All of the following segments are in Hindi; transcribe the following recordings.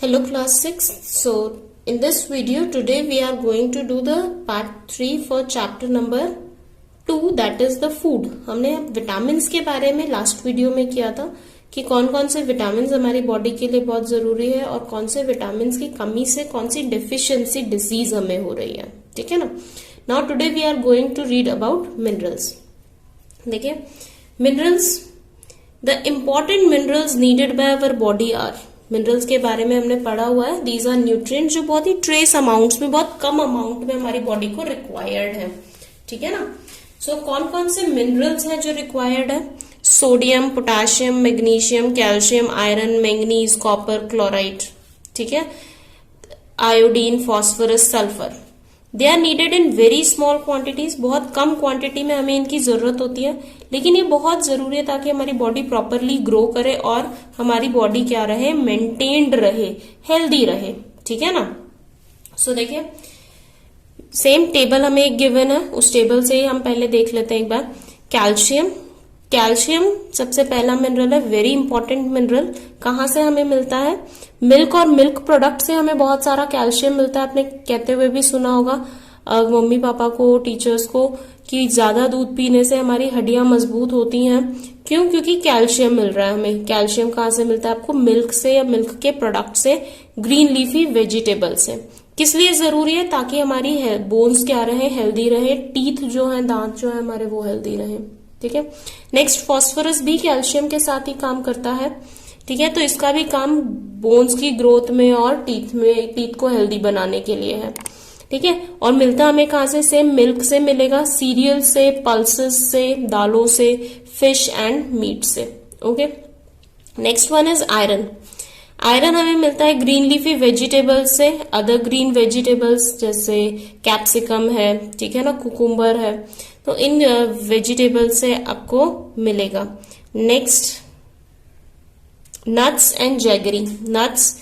Hello class 6. So in this video today we are going to do the part 3 for chapter number 2, that is the food. हमने विटामिन्स के बारे में लास्ट वीडियो में किया था कि कौन कौन से विटामिन्स हमारी बॉडी के लिए बहुत जरूरी है और कौन से विटामिन्स की कमी से कौन सी डेफिशिएंसी डिजीज हमें हो रही है, ठीक है ना। Now today we are going to read about minerals. देखिए minerals, the important minerals needed by our body are, minerals के बारे में हमने पढ़ा हुआ है। दीज आर न्यूट्रिएंट्स जो बहुत ही ट्रेस अमाउंट्स में, बहुत कम अमाउंट में हमारी बॉडी को रिक्वायर्ड है, ठीक है ना। सो कौन कौन से मिनरल्स हैं जो रिक्वायर्ड है? Sodium, potassium, magnesium, calcium, iron, manganese, copper, chloride, ठीक है, iodine, phosphorus, sulphur. They are needed in very small quantities, बहुत कम क्वांटिटी में हमें इनकी जरूरत होती है, लेकिन ये बहुत जरूरी है ताकि हमारी बॉडी प्रॉपरली ग्रो करे और हमारी बॉडी क्या रहे, मेंटेन्ड रहे, हेल्दी रहे, ठीक है ना। सो देखिए सेम टेबल हमें एक गिवन है, उस टेबल से ही हम पहले देख लेते हैं एक बार। कैल्शियम, कैल्शियम सबसे पहला मिनरल है, वेरी इंपॉर्टेंट मिनरल। कहाँ से हमें मिलता है? मिल्क और मिल्क प्रोडक्ट से हमें बहुत सारा कैल्शियम मिलता है। आपने कहते हुए भी सुना होगा मम्मी पापा को, टीचर्स को, कि ज्यादा दूध पीने से हमारी हड्डियां मजबूत होती हैं। क्यों? क्योंकि कैल्शियम मिल रहा है हमें। कैल्शियम कहाँ से मिलता है आपको? मिल्क से या मिल्क के प्रोडक्ट से, ग्रीन लीफी वेजिटेबल से। किस लिए जरूरी है? ताकि हमारी बोन्स क्या रहे, हेल्दी रहे, टीथ जो है, दांत जो है हमारे, वो हेल्दी रहे, ठीक है। नेक्स्ट फॉस्फोरस भी कैल्शियम के साथ ही काम करता है, ठीक है, तो इसका भी काम बोन्स की ग्रोथ में और टीथ को हेल्दी बनाने के लिए है, ठीक है। और मिलता हमें कहां से? सेम मिल्क से मिलेगा, सीरियल से, पल्सेस से, दालों से, फिश एंड मीट से, okay. Next one is iron. Iron हमें मिलता है ग्रीन लीफी वेजिटेबल्स से, अदर ग्रीन वेजिटेबल्स जैसे कैप्सिकम है, ठीक है ना, कुकुम्बर है, तो इन वेजिटेबल से आपको मिलेगा। Next nuts and jaggery. Nuts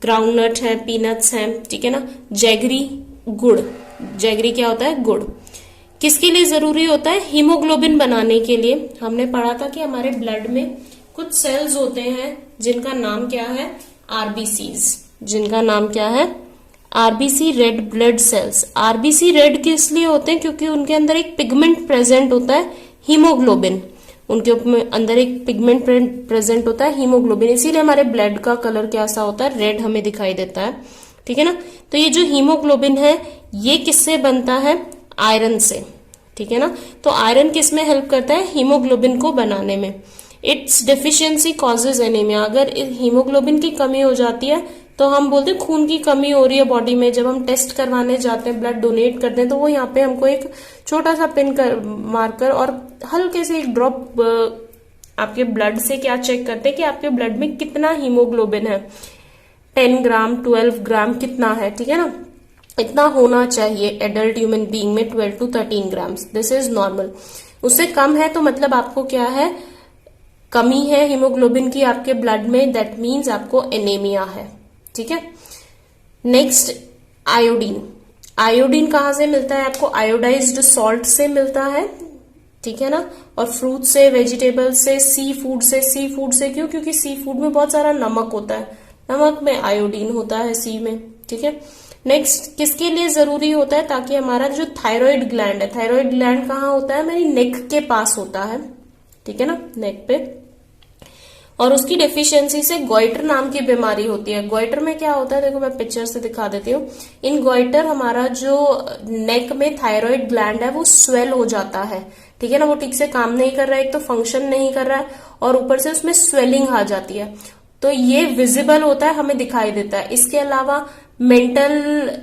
groundnut है, पीनट्स हैं, ठीक है ना। जैगरी गुड़, जैगरी क्या होता है? गुड़। किसके लिए जरूरी होता है? हीमोग्लोबिन बनाने के लिए। हमने पढ़ा था कि हमारे ब्लड में कुछ सेल्स होते हैं जिनका नाम क्या है? आरबीसीज। जिनका नाम क्या है? RBC, red blood cells. RBC red किस लिए होते हैं? क्योंकि उनके अंदर एक पिगमेंट प्रेजेंट होता है, हीमोग्लोबिन। उनके अंदर एक पिगमेंट प्रेजेंट होता है, हीमोग्लोबिन, इसीलिए हमारे ब्लड का कलर कैसा होता है? रेड हमें दिखाई देता है, ठीक है ना। तो ये जो हीमोग्लोबिन है ये किससे बनता है? आयरन से, ठीक है ना। तो आयरन किस में हेल्प करता है? हीमोग्लोबिन को बनाने में। It's deficiency causes anaemia. अगर हीमोग्लोबिन की कमी हो जाती है तो हम बोलते हैं खून की कमी हो रही है बॉडी में। जब हम टेस्ट करवाने जाते हैं, ब्लड डोनेट करते हैं, तो वो यहाँ पे हमको एक छोटा सा पिन मारकर और हल्के से एक ड्रॉप आपके ब्लड से क्या चेक करते हैं कि आपके ब्लड में कितना हीमोग्लोबिन है, 10 ग्राम, 12 ग्राम कितना है, ठीक है ना। इतना होना चाहिए एडल्ट ह्यूमन बीइंग में, 12 to 13 gram, this is normal. उससे कम है तो मतलब आपको क्या है? कमी है हीमोग्लोबिन की आपके ब्लड में, दैट मीन्स आपको एनीमिया है, ठीक है। Next iodine. आयोडीन कहाँ से मिलता है आपको? आयोडाइज्ड सॉल्ट से मिलता है, ठीक है ना, और फ्रूट से, वेजिटेबल से, सी फूड से। सी फूड से क्यों? क्योंकि सी फूड में बहुत सारा नमक होता है, नमक में आयोडीन होता है, सी में, ठीक है। नेक्स्ट किसके लिए जरूरी होता है? ताकि हमारा जो थायराइड ग्लैंड है, थायराइड ग्लैंड कहाँ होता है? हमारी नेक के पास होता है, ठीक है ना, नेक पे। और उसकी डेफिशिएंसी से गॉइटर नाम की बीमारी होती है। गॉइटर में क्या होता है? देखो मैं पिक्चर से दिखा देती हूँ। इन गॉइटर हमारा जो नेक में थायराइड ग्लैंड है वो स्वेल हो जाता है, ठीक है ना, वो ठीक से काम नहीं कर रहा है, एक तो फंक्शन नहीं कर रहा है और ऊपर से उसमें स्वेलिंग आ जाती है, तो ये विजिबल होता है, हमें दिखाई देता है। इसके अलावा मेंटल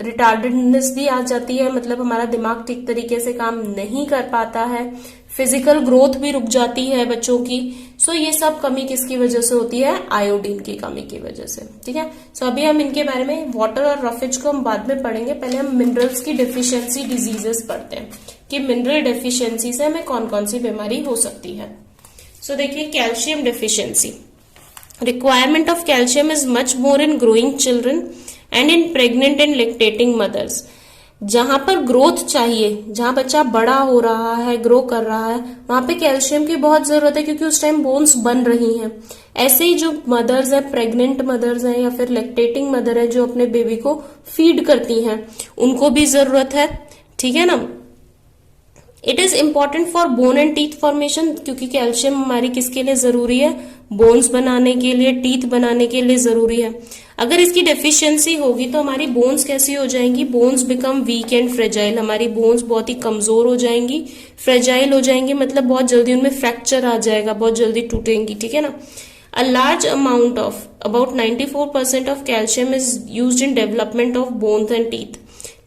रिटार्डेडनेस भी आ जाती है, मतलब हमारा दिमाग ठीक तरीके से काम नहीं कर पाता है, फिजिकल ग्रोथ भी रुक जाती है बच्चों की। सो ये सब कमी किसकी वजह से होती है? आयोडीन की कमी की वजह से, ठीक है। सो अभी हम इनके बारे में, वाटर और रफेज को हम बाद में पढ़ेंगे, पहले हम मिनरल्स की डेफिशिएंसी डिजीजेस पढ़ते हैं कि मिनरल डेफिशिएंसी से हमें कौन कौन सी बीमारी हो सकती है। सो देखिए calcium deficiency. Requirement of calcium is much more in growing children and in pregnant and lactating mothers. जहां पर ग्रोथ चाहिए, जहां बच्चा बड़ा हो रहा है, ग्रो कर रहा है, वहां पे कैल्शियम की बहुत जरूरत है, क्योंकि उस टाइम बोन्स बन रही हैं। ऐसे ही जो मदर्स है, प्रेग्नेंट मदर्स हैं या फिर लैक्टेटिंग मदर है जो अपने बेबी को फीड करती हैं, उनको भी जरूरत है, ठीक है ना। It is important for bone and teeth formation, क्योंकि कैल्शियम हमारी किसके लिए जरूरी है, बोन्स बनाने के लिए, टीथ बनाने के लिए जरूरी है। अगर इसकी डेफिशिएंसी होगी तो हमारी बोन्स कैसी हो जाएंगी, bones become weak and fragile, हमारी बोन्स बहुत ही कमजोर हो जाएंगी, फ्रेजाइल हो जाएंगी, मतलब बहुत जल्दी उनमें फ्रैक्चर आ जाएगा, बहुत जल्दी टूटेंगी, ठीक है ना। A large amount of about 94% of calcium is used in development of bones and teeth.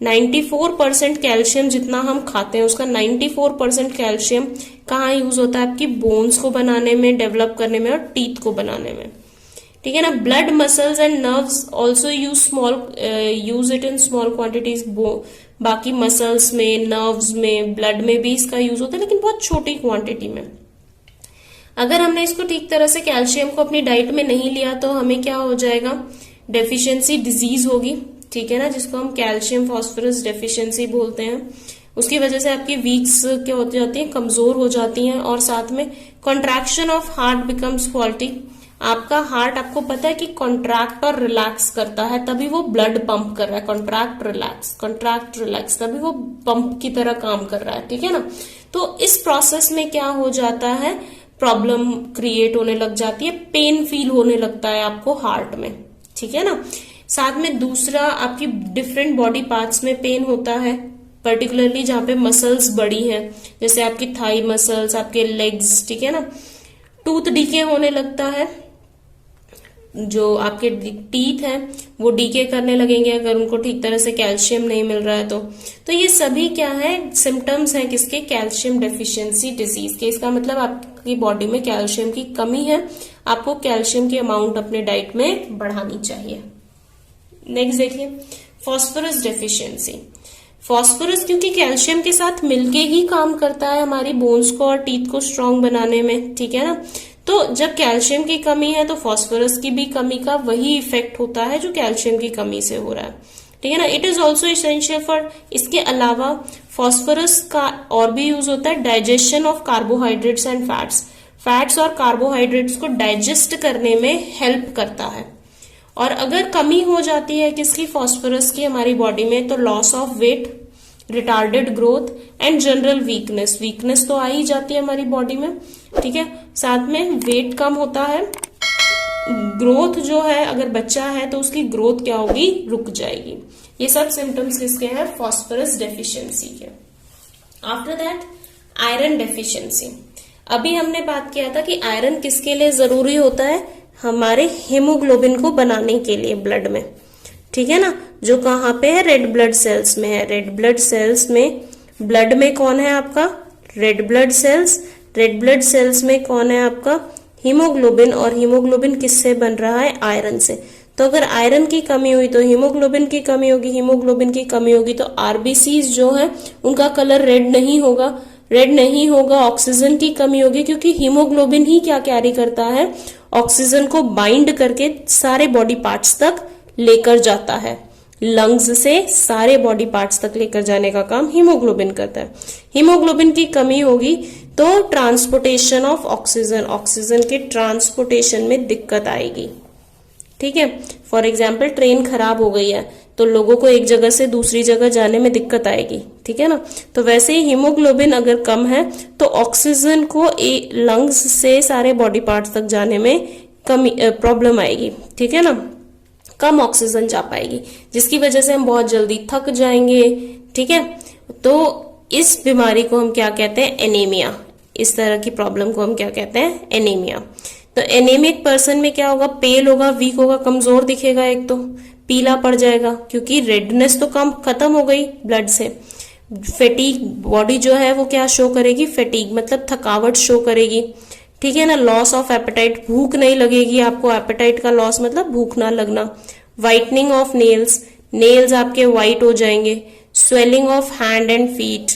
94% calcium जितना हम खाते हैं उसका 94% कैल्शियम कहाँ यूज होता है, आपकी बोन्स को बनाने में, डेवलप करने में और टीथ को बनाने में, ठीक है ना। Blood muscles and nerves also use it in small quantities. बाकी मसल्स में, नर्व्स में, ब्लड में भी इसका यूज होता है, लेकिन बहुत छोटी क्वांटिटी में। अगर हमने इसको ठीक तरह से कैल्शियम को अपनी डाइट में नहीं लिया तो हमें क्या हो जाएगा, डेफिशिएंसी डिजीज होगी, ठीक है ना, जिसको हम कैल्शियम फॉस्फोरस डेफिशिएंसी बोलते हैं। उसकी वजह से आपकी वीक्स क्या हो जाती है, कमजोर हो जाती हैं, और साथ में contraction of heart becomes faulty. आपका हार्ट, आपको पता है कि कॉन्ट्रैक्ट और रिलैक्स करता है, तभी वो ब्लड पंप कर रहा है, कॉन्ट्रैक्ट रिलैक्स, तभी वो पंप की तरह काम कर रहा है, ठीक है ना। तो इस प्रोसेस में क्या हो जाता है, प्रॉब्लम क्रिएट होने लग जाती है, पेन फील होने लगता है आपको हार्ट में, ठीक है ना। साथ में दूसरा, आपकी डिफरेंट बॉडी पार्ट्स में पेन होता है, पर्टिकुलरली जहां पे मसल्स बड़ी हैं, जैसे आपकी थाई मसल्स, आपके लेग्स, ठीक है ना। टूथ डीके होने लगता है, जो आपके टीथ हैं वो डीके करने लगेंगे अगर उनको ठीक तरह से कैल्शियम नहीं मिल रहा है तो ये सभी क्या है, सिम्टम्स हैं किसके, कैल्शियम डेफिशिएंसी डिजीज के। इसका मतलब आपकी बॉडी में कैल्शियम की कमी है, आपको कैल्शियम की अमाउंट अपने डाइट में बढ़ानी चाहिए। नेक्स्ट देखिए, फास्फोरस डेफिशिएंसी। फास्फोरस क्योंकि कैल्शियम के साथ मिलके ही काम करता है हमारी बोन्स को और टीथ को स्ट्रांग बनाने में, ठीक है ना। तो जब कैल्शियम की कमी है तो फास्फोरस की भी कमी का वही इफेक्ट होता है जो कैल्शियम की कमी से हो रहा है, ठीक है ना। It is also essential for, इसके अलावा फास्फोरस का और भी यूज होता है digestion of carbohydrates and fats और कार्बोहाइड्रेट्स को डाइजेस्ट करने में हेल्प करता है। और अगर कमी हो जाती है किसकी, फास्फोरस की हमारी बॉडी में, तो loss of weight, retarded growth and general weakness तो आ ही जाती है हमारी बॉडी में, ठीक है। साथ में वेट कम होता है, ग्रोथ जो है, अगर बच्चा है तो उसकी ग्रोथ क्या होगी, रुक जाएगी। ये सब सिम्टम्स किसके हैं, फास्फोरस डेफिशिएंसी के। After that iron deficiency. अभी हमने बात किया था कि आयरन किसके लिए जरूरी होता है, हमारे हेमोग्लोबिन को बनाने के लिए ब्लड में, ठीक है ना, जो कहाँ पे है, रेड ब्लड सेल्स में है। रेड ब्लड सेल्स में, ब्लड में कौन है आपका, red blood cells, red blood cells में कौन है आपका, हीमोग्लोबिन, और हीमोग्लोबिन किससे बन रहा है, आयरन से। तो अगर आयरन की कमी हुई तो हीमोग्लोबिन की कमी होगी, हीमोग्लोबिन की कमी होगी तो आरबीसीज जो है उनका कलर रेड नहीं होगा, ऑक्सीजन की कमी होगी, क्योंकि हीमोग्लोबिन ही क्या कैरी करता है, ऑक्सीजन को बाइंड करके सारे बॉडी पार्ट्स तक लेकर जाता है, लंग्स से सारे बॉडी पार्ट्स तक लेकर जाने का काम हीमोग्लोबिन करता है। हीमोग्लोबिन की कमी होगी तो ट्रांसपोर्टेशन ऑफ ऑक्सीजन के ट्रांसपोर्टेशन में दिक्कत आएगी, ठीक है। फॉर एग्जाम्पल ट्रेन खराब हो गई है तो लोगों को एक जगह से दूसरी जगह जाने में दिक्कत आएगी, ठीक है ना। तो वैसे ही हीमोग्लोबिन अगर कम है तो ऑक्सीजन को लंग्स से सारे बॉडी पार्ट्स तक जाने में कमी, प्रॉब्लम आएगी, ठीक है ना, कम ऑक्सीजन जा पाएगी, जिसकी वजह से हम बहुत जल्दी थक जाएंगे, ठीक है। तो इस बीमारी को हम क्या कहते हैं, एनीमिया। इस तरह की प्रॉब्लम को हम क्या कहते हैं, एनीमिया। तो एनीमिक पर्सन में क्या होगा, पेल होगा, वीक होगा, कमजोर दिखेगा, एक तो पीला पड़ जाएगा क्योंकि रेडनेस तो कम खत्म हो गई ब्लड से। फेटीग, बॉडी जो है वो क्या शो करेगी, फेटीग मतलब थकावट शो करेगी, ठीक है ना। लॉस ऑफ एपेटाइट, भूख नहीं लगेगी आपको, एपेटाइट का लॉस मतलब भूख ना लगना। वाइटनिंग ऑफ नेल्स आपके व्हाइट हो जाएंगे। Swelling of hand and feet,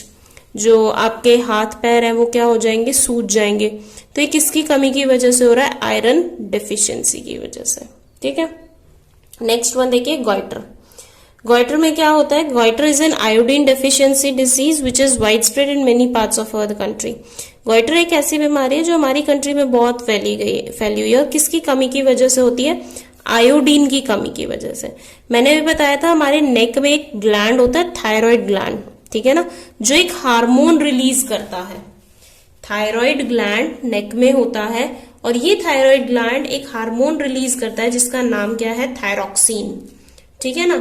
जो आपके हाथ पैर है वो क्या हो जाएंगे, सूज जाएंगे। तो ये किसकी कमी की वजह से हो रहा है, आयरन डेफिशिएंसी की वजह से, ठीक है। नेक्स्ट वन देखिए, गॉइटर। गॉइटर में क्या होता है? Goitre is an iodine deficiency disease which is wide spread in many parts of our country. Goitre एक ऐसी बीमारी है जो हमारी कंट्री में बहुत फैली हुई है, और किसकी कमी की वजह से होती है? आयोडीन की कमी की वजह से। मैंने भी बताया था हमारे नेक में एक ग्लैंड होता है, थायराइड ग्लैंड, ठीक है ना, जो एक हार्मोन रिलीज करता है। थायराइड ग्लैंड नेक में होता है, और ये थायराइड ग्लैंड एक हार्मोन रिलीज करता है जिसका नाम क्या है? थायरॉक्सिन, ठीक है ना,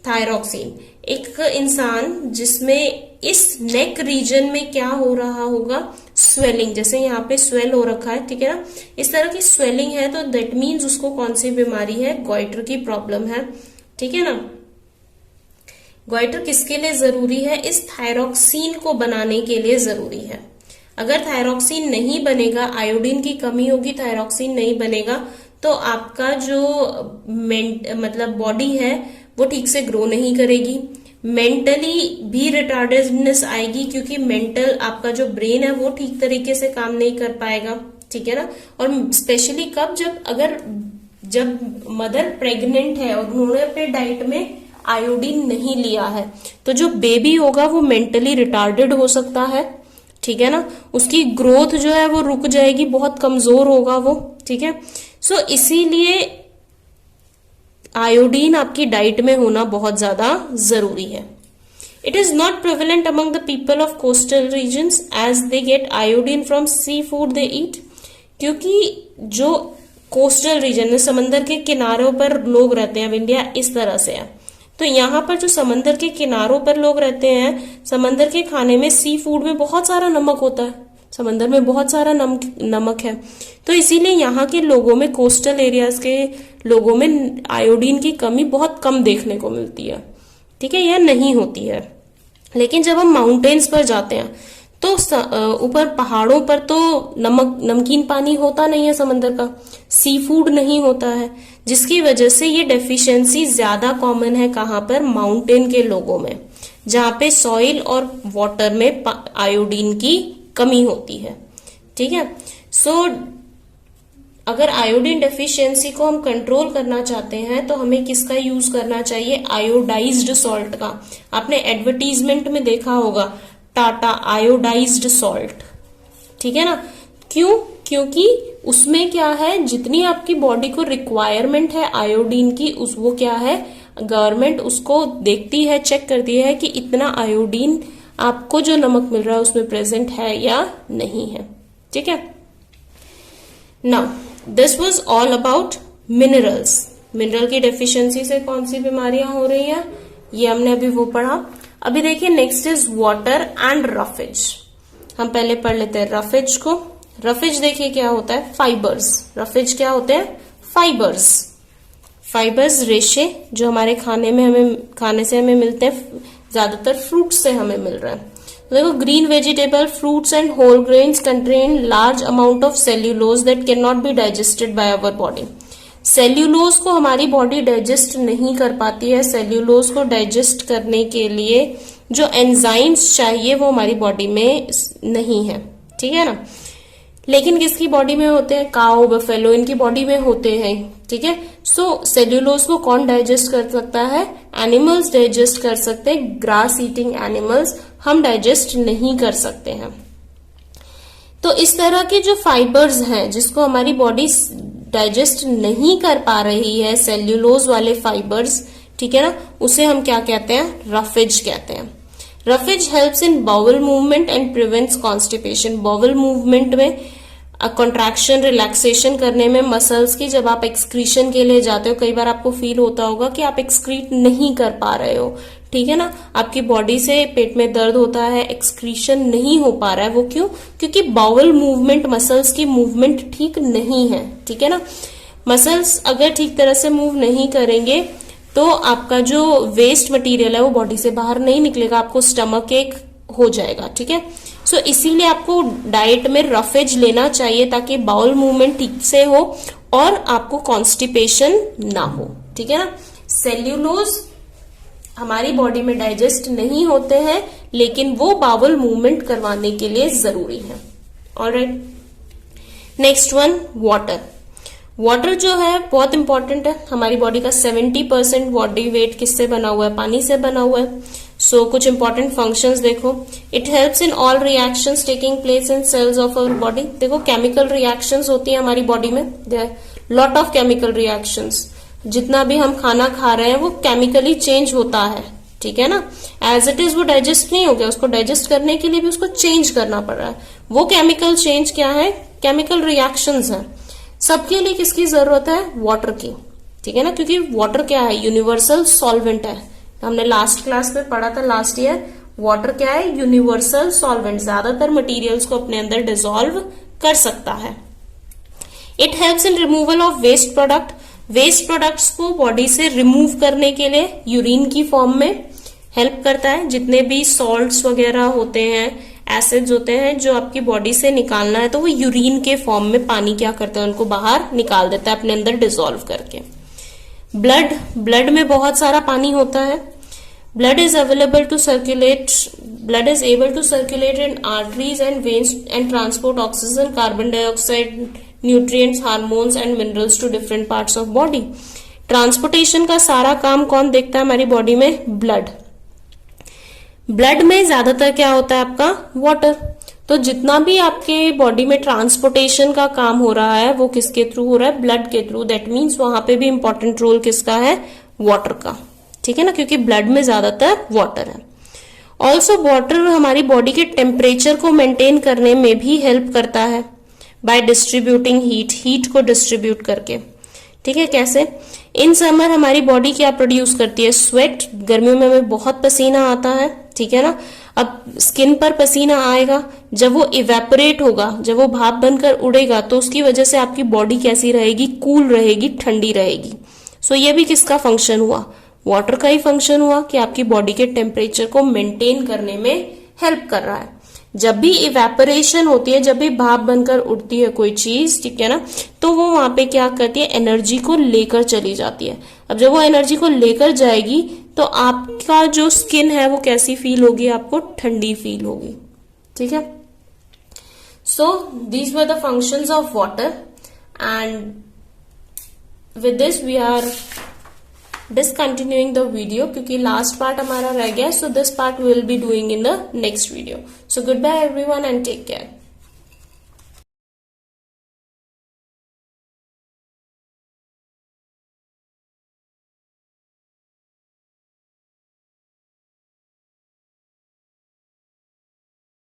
थायरॉक्सिन। एक इंसान जिसमें इस नेक रीजन में क्या हो रहा होगा? स्वेलिंग, जैसे यहाँ पे स्वेल हो रखा है, ठीक है ना, इस तरह की स्वेलिंग है, तो दैट मीन्स उसको कौन सी बीमारी है? गॉइटर की प्रॉब्लम है, ठीक है ना। गॉइटर किसके लिए जरूरी है? इस थायरॉक्सिन को बनाने के लिए जरूरी है। अगर थायरॉक्सिन नहीं बनेगा, आयोडीन की कमी होगी, थायरॉक्सिन नहीं बनेगा, तो आपका जो मतलब बॉडी है वो ठीक से ग्रो नहीं करेगी, मेंटली भी रिटार्डेडनेस आएगी, क्योंकि मेंटल आपका जो ब्रेन है वो ठीक तरीके से काम नहीं कर पाएगा, ठीक है ना। और स्पेशली कब? जब मदर प्रेग्नेंट है और उन्होंने अपने डाइट में आयोडीन नहीं लिया है, तो जो बेबी होगा वो मेंटली रिटार्डेड हो सकता है, ठीक है ना, उसकी ग्रोथ जो है वो रुक जाएगी, बहुत कमजोर होगा वो, ठीक है। सो इसीलिए आयोडीन आपकी डाइट में होना बहुत ज्यादा जरूरी है। It is not prevalent among the people of coastal regions as they get iodine from seafood they eat, क्योंकि जो कोस्टल रीजन है, समंदर के किनारों पर लोग रहते हैं, अब इंडिया इस तरह से है, तो यहाँ पर जो समंदर के किनारों पर लोग रहते हैं, समंदर के खाने में, सी फूड में बहुत सारा नमक होता है, समंदर में बहुत सारा नमक है, तो इसीलिए यहाँ के लोगों में, कोस्टल एरियाज के लोगों में आयोडीन की कमी बहुत कम देखने को मिलती है, ठीक है, यह नहीं होती है। लेकिन जब हम माउंटेन्स पर जाते हैं तो ऊपर पहाड़ों पर तो नमकीन पानी होता नहीं है समंदर का, सी फूड नहीं होता है, जिसकी वजह से ये डेफिशिएंसी ज्यादा कॉमन है। कहाँ पर? माउंटेन के लोगों में, जहाँ पे सॉइल और वाटर में आयोडीन की कमी होती है, ठीक है। सो अगर आयोडीन डेफिशिएंसी को हम कंट्रोल करना चाहते हैं तो हमें किसका यूज करना चाहिए? आयोडाइज्ड सॉल्ट का। आपने एडवर्टीजमेंट में देखा होगा, टाटा आयोडाइज्ड सॉल्ट, ठीक है ना। क्यों? क्योंकि उसमें क्या है, जितनी आपकी बॉडी को रिक्वायरमेंट है आयोडीन की, वो क्या है, गवर्नमेंट उसको देखती है, चेक करती है कि इतना आयोडीन आपको जो नमक मिल रहा है उसमें प्रेजेंट है या नहीं है, ठीक है। Now this was all about minerals. Mineral की डेफिशिएंसी से कौन सी बीमारियां हो रही हैं, ये हमने अभी वो पढ़ा। अभी देखिए next is water and roughage. हम पहले पढ़ लेते हैं रफेज को। रफेज देखिए क्या होता है, फाइबर्स। रफेज क्या होते हैं? फाइबर्स। फाइबर्स रेशे जो हमारे खाने से हमें मिलते हैं, ज्यादातर फ्रूट से हमें मिल रहा है। तो देखो, green vegetable, fruits and whole grains contain large amount of cellulose that can not be digested by our body. Cellulose को हमारी बॉडी डाइजेस्ट नहीं कर पाती है। सेल्यूलोज को डाइजेस्ट करने के लिए जो एंजाइम्स चाहिए वो हमारी बॉडी में नहीं है, ठीक है ना। लेकिन किसकी बॉडी में होते हैं? काऊ, बफेलो, इनकी बॉडी में होते हैं, ठीक है। सो सेल्यूलोज को कौन डाइजेस्ट कर सकता है? एनिमल्स डाइजेस्ट कर सकते हैं। ग्रास ईटिंग एनिमल्स हम डाइजेस्ट नहीं कर सकते हैं। तो इस तरह के जो फाइबर्स हैं जिसको हमारी बॉडी डाइजेस्ट नहीं कर पा रही है, सेल्यूलोज वाले फाइबर्स, ठीक है ना, उसे हम क्या कहते हैं? रफेज कहते हैं। Roughage helps in bowel movement and prevents constipation. Bowel movement में कॉन्ट्रैक्शन, रिलैक्सेशन करने में मसल्स की, जब आप एक्सक्रीशन के लिए जाते हो, कई बार आपको फील होता होगा कि आप एक्सक्रीट नहीं कर पा रहे हो, ठीक है ना, आपकी बॉडी से पेट में दर्द होता है, एक्सक्रीशन नहीं हो पा रहा है। वो क्यों? क्योंकि बाउल मूवमेंट, मसल्स की मूवमेंट ठीक नहीं है, ठीक है ना। मसल्स अगर ठीक तरह से मूव नहीं करेंगे तो आपका जो वेस्ट मटेरियल है वो बॉडी से बाहर नहीं निकलेगा, आपको स्टमक एक हो जाएगा, ठीक है। सो इसीलिए आपको डाइट में रफेज लेना चाहिए ताकि बाउल मूवमेंट ठीक से हो और आपको कॉन्स्टिपेशन ना हो, ठीक है ना। सेल्यूलोज हमारी बॉडी में डाइजेस्ट नहीं होते हैं, लेकिन वो बाउल मूवमेंट करवाने के लिए जरूरी है। Alright, next one, water. Water जो है बहुत इंपॉर्टेंट है, हमारी बॉडी का 70% बॉडी वेट किससे बना हुआ है, पानी से बना हुआ है। सो कुछ इंपॉर्टेंट फंक्शंस देखो, it helps in all reactions taking place in cells of our body. देखो केमिकल रिएक्शंस होती है हमारी बॉडी में, there lot of chemical reactions, जितना भी हम खाना खा रहे हैं वो केमिकली चेंज होता है, ठीक है ना। एज इट इज वो डाइजेस्ट नहीं हो गया, उसको डाइजेस्ट करने के लिए भी उसको चेंज करना पड़ रहा है। वो केमिकल चेंज क्या है, केमिकल रिएक्शंस है। सबके लिए किसकी जरूरत है, वाटर की, ठीक है ना, क्योंकि वाटर क्या है, यूनिवर्सल सॉल्वेंट है। हमने लास्ट क्लास में पढ़ा था लास्ट ईयर, वाटर क्या है, यूनिवर्सल सॉल्वेंट, ज्यादातर मटेरियल्स को अपने अंदर डिसॉल्व कर सकता है। It helps in removal of waste product, waste products को बॉडी से रिमूव करने के लिए यूरिन की फॉर्म में हेल्प करता है। जितने भी सॉल्ट्स वगैरह होते हैं, एसिड्स होते हैं जो आपकी बॉडी से निकालना है, तो वो यूरिन के फॉर्म में पानी क्या करता है, उनको बाहर निकाल देता है अपने अंदर डिसॉल्व करके। ब्लड में बहुत सारा पानी होता है। Blood is able to circulate in arteries and veins and transport oxygen, carbon dioxide, nutrients, hormones and minerals to different parts of body. Transportation का सारा काम कौन देखता है हमारी बॉडी में, ब्लड। ब्लड में ज्यादातर क्या होता है आपका, वाटर। तो जितना भी आपके बॉडी में ट्रांसपोर्टेशन का काम हो रहा है वो किसके थ्रू हो रहा है, ब्लड के थ्रू। दैट मीन्स वहां पे भी इंपॉर्टेंट रोल किसका है, वाटर का, ठीक है ना, क्योंकि ब्लड में ज्यादातर वाटर है। ऑल्सो वाटर हमारी बॉडी के टेम्परेचर को मेंटेन करने में भी हेल्प करता है बाय डिस्ट्रीब्यूटिंग हीट को डिस्ट्रीब्यूट करके, ठीक है। कैसे, इन समर हमारी बॉडी क्या प्रोड्यूस करती है, स्वेट। गर्मियों में हमें बहुत पसीना आता है, ठीक है ना। अब स्किन पर पसीना आएगा, जब वो इवेपोरेट होगा, जब वो भाप बनकर उड़ेगा, तो उसकी वजह से आपकी बॉडी कैसी रहेगी, कूल रहेगी, ठंडी रहेगी। सो ये भी किसका फंक्शन हुआ, वाटर का ही फंक्शन हुआ कि आपकी बॉडी के टेम्परेचर को मेंटेन करने में हेल्प कर रहा है। जब भी इवेपोरेशन होती है, जब भी भाप बनकर उड़ती है कोई चीज, ठीक है ना, तो वो वहां पे क्या करती है, एनर्जी को लेकर चली जाती है। अब जब वो एनर्जी को लेकर जाएगी तो आपका जो स्किन है वो कैसी फील होगी, आपको ठंडी फील होगी, ठीक है। So these were the functions of water and with this we are discontinuing the video क्योंकि लास्ट पार्ट हमारा रह गया, so this part we will be doing in the next video. So goodbye everyone and take care.